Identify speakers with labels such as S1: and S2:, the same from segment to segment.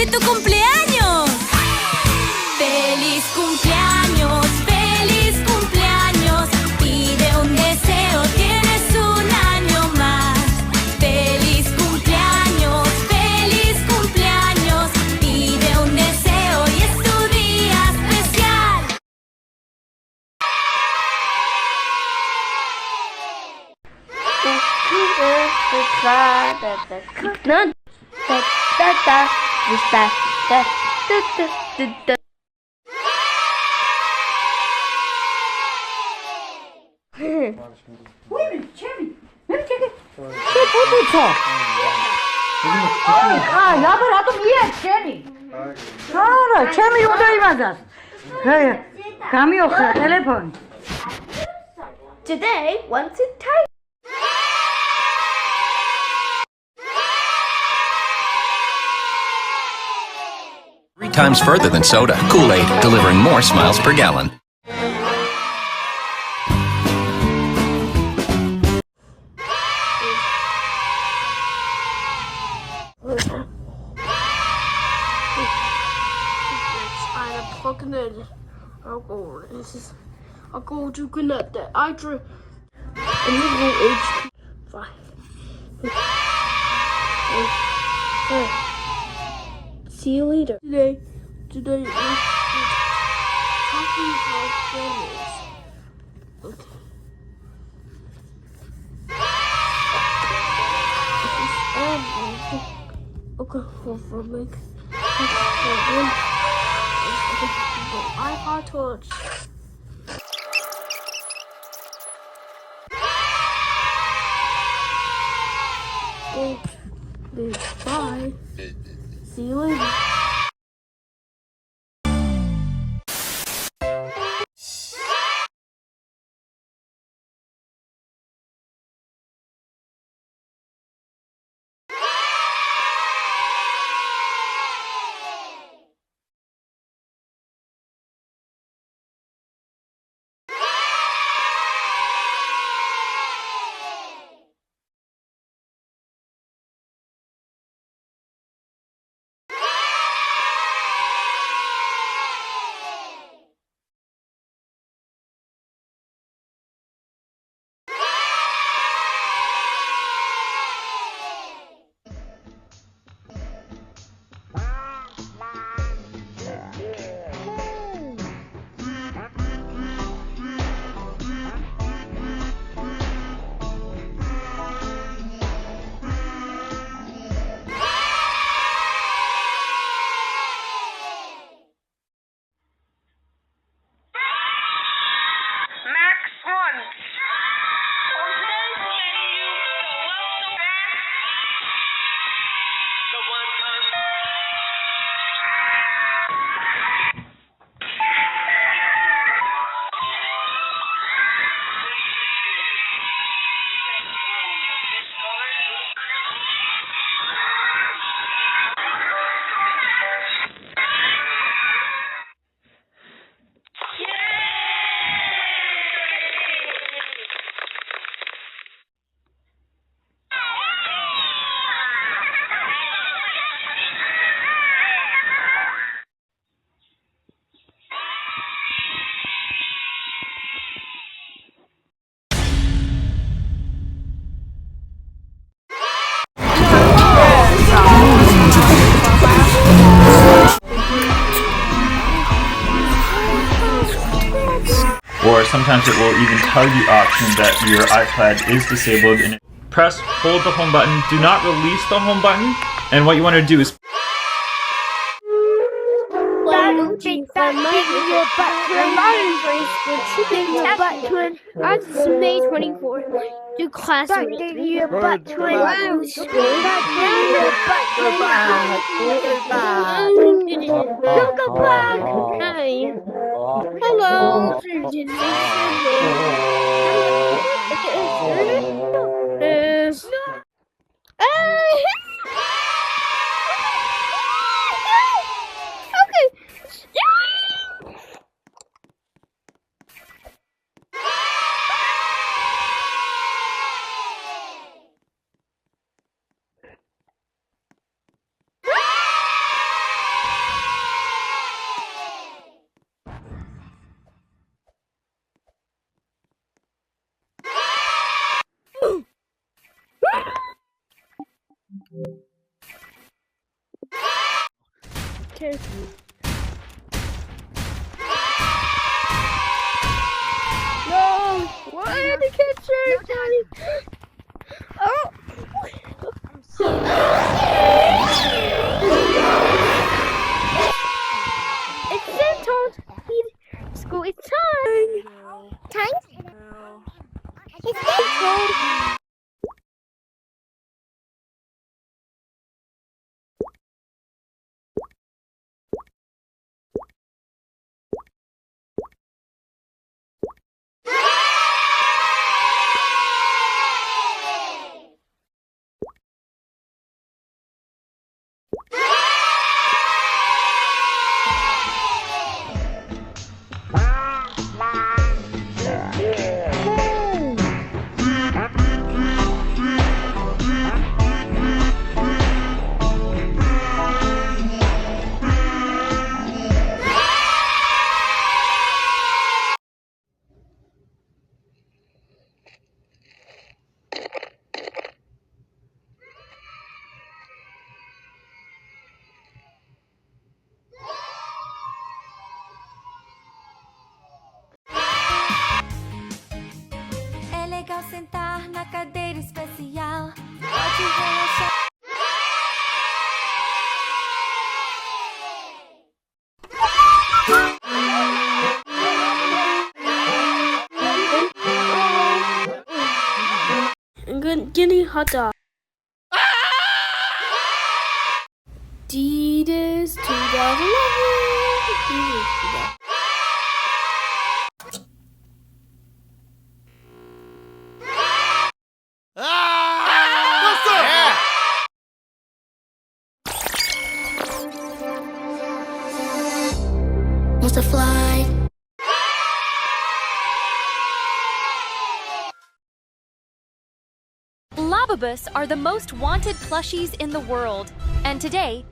S1: de tu cumpleaños. Feliz cumpleaños, feliz cumpleaños. Pide un deseo, tienes un año más. Feliz cumpleaños, pide un deseo y es tu día especial.
S2: 나도 미안, 재미. 알아, 재미 오더이 맞았어. 감이 없어, 텔레폰.
S3: Today, want to type.
S4: 3 times further than soda. Kool-Aid, delivering more smiles per gallon.
S5: I'm plugging in. I'll go to connect that. I drew a new H5. See you later. Today we're talking about families. Okay. This is okay, for make iPod Touch. Bye. See you later.
S6: Or sometimes it will even tell you option that your iPad is disabled, and press, hold the home button, do not release the home button, and what you want to do is
S5: Your butt to a modern phrase for chicken your butt to an on May 24th. To classroom. Your butt to an lounge. Your butt to a Hi. Hello. too. No! Why the kids are Oh! It's time to school. It's time. Time? It's time.
S1: É legal sentar na cadeira especial. Pode relaxar.
S5: Guinea hot dog. Adidas 2011.
S1: Wants to fly.
S3: Lababus are the most wanted plushies in the world, and today,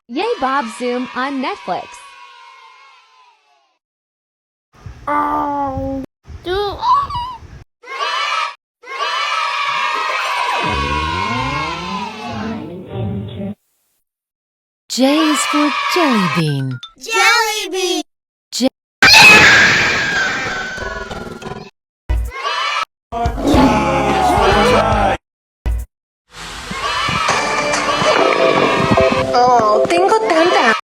S7: Yay Bob Zoom on Netflix.
S5: Oh. Dude.
S7: J is for jelly bean.
S1: Jelly bean.